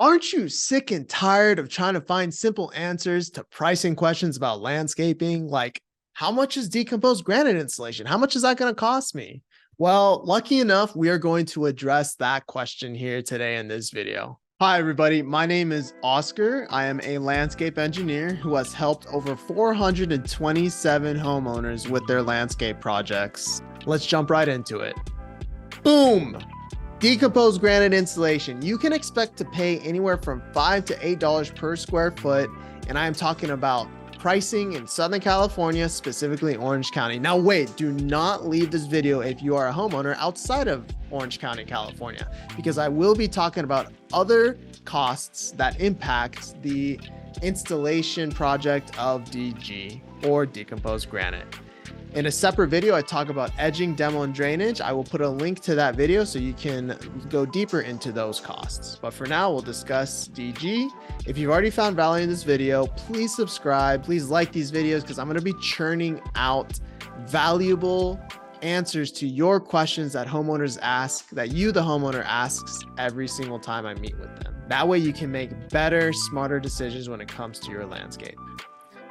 Aren't you sick and tired of trying to find simple answers to pricing questions about landscaping? Like, how much is decomposed granite installation? How much is that going to cost me? Well, lucky enough, we are going to address that question here today in this video. Hi, everybody. My name is Oscar. I am a landscape engineer who has helped over 427 homeowners with their landscape projects. Let's jump right into it. Boom! Decomposed granite installation. You can expect to pay anywhere from $5 to $8 per square foot. And I am talking about pricing in Southern California, specifically Orange County. Now, wait, do not leave this video if you are a homeowner outside of Orange County, California, because I will be talking about other costs that impact the installation project of DG or decomposed granite. In a separate video, I talk about edging, demo, and drainage. I will put a link to that video so you can go deeper into those costs. But for now, we'll discuss DG. If you've already found value in this video, please subscribe. Please like these videos because I'm going to be churning out valuable answers to your questions that homeowners ask, that you, the homeowner, asks every single time I meet with them. That way you can make better, smarter decisions when it comes to your landscape.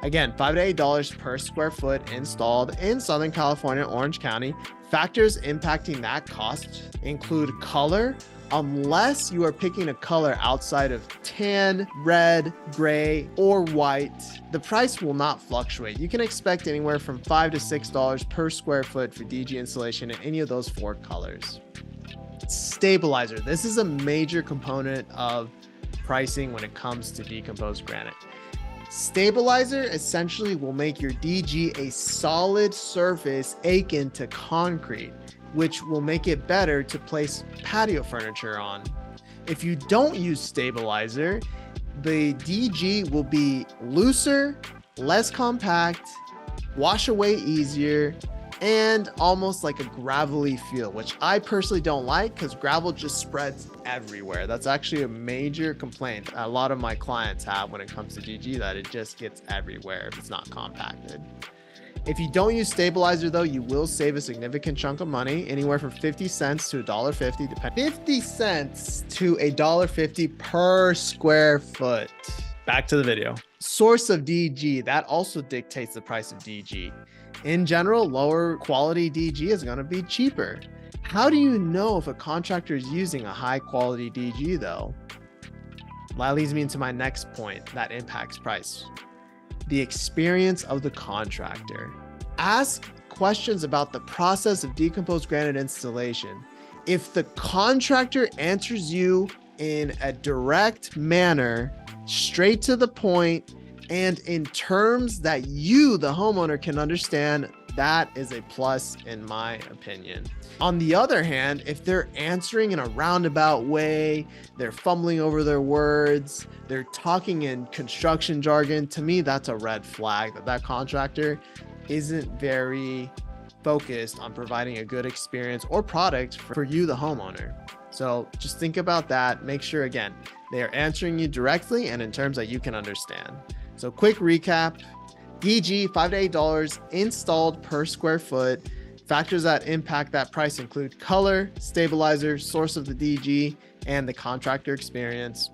Again, $5 to $8 per square foot installed in Southern California, Orange County. Factors impacting that cost include color, unless you are picking a color outside of tan, red, gray, or white. The price will not fluctuate. You can expect anywhere from $5 to $6 per square foot for DG installation in any of those four colors. Stabilizer. This is a major component of pricing when it comes to decomposed granite. Stabilizer essentially will make your DG a solid surface akin to concrete, which will make it better to place patio furniture on. If you don't use stabilizer, the DG will be looser, less compact, wash away easier, and almost like a gravelly feel, which I personally don't like because gravel just spreads everywhere. That's actually a major complaint a lot of my clients have when it comes to DG, that it just gets everywhere if it's not compacted. If you don't use stabilizer though, you will save a significant chunk of money, anywhere from 50 cents to $1.50, depending. 50 cents to $1.50 per square foot. Back to the video. Source of DG, that also dictates the price of DG. In general, lower quality DG is going to be cheaper. How do you know if a contractor is using a high quality DG though? That leads me into my next point that impacts price. The experience of the contractor. Ask questions about the process of decomposed granite installation. If the contractor answers you in a direct manner, straight to the point, and in terms that you, the homeowner, can understand, that is a plus in my opinion. On the other hand, if they're answering in a roundabout way, they're fumbling over their words, they're talking in construction jargon, to me, that's a red flag that contractor isn't very focused on providing a good experience or product for you, the homeowner. So just think about that. Make sure, again, they are answering you directly and in terms that you can understand. So quick recap, DG, $5 to $8 installed per square foot. Factors that impact that price include color, stabilizer, source of the DG, and the contractor experience.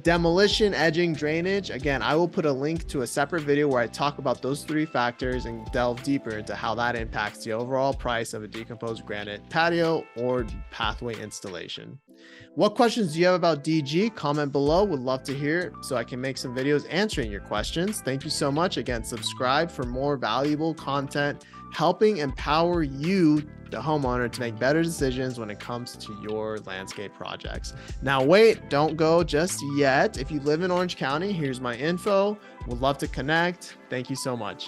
Demolition, edging, drainage. Again, I will put a link to a separate video where I talk about those three factors and delve deeper into how that impacts the overall price of a decomposed granite patio or pathway installation. What questions do you have about DG? Comment below. Would love to hear it so I can make some videos answering your questions. Thank you so much. Again, subscribe for more valuable content helping empower you, the homeowner, to make better decisions when it comes to your landscape projects. Now, wait, don't go just yet. If you live in Orange County, here's my info. Would love to connect. Thank you so much.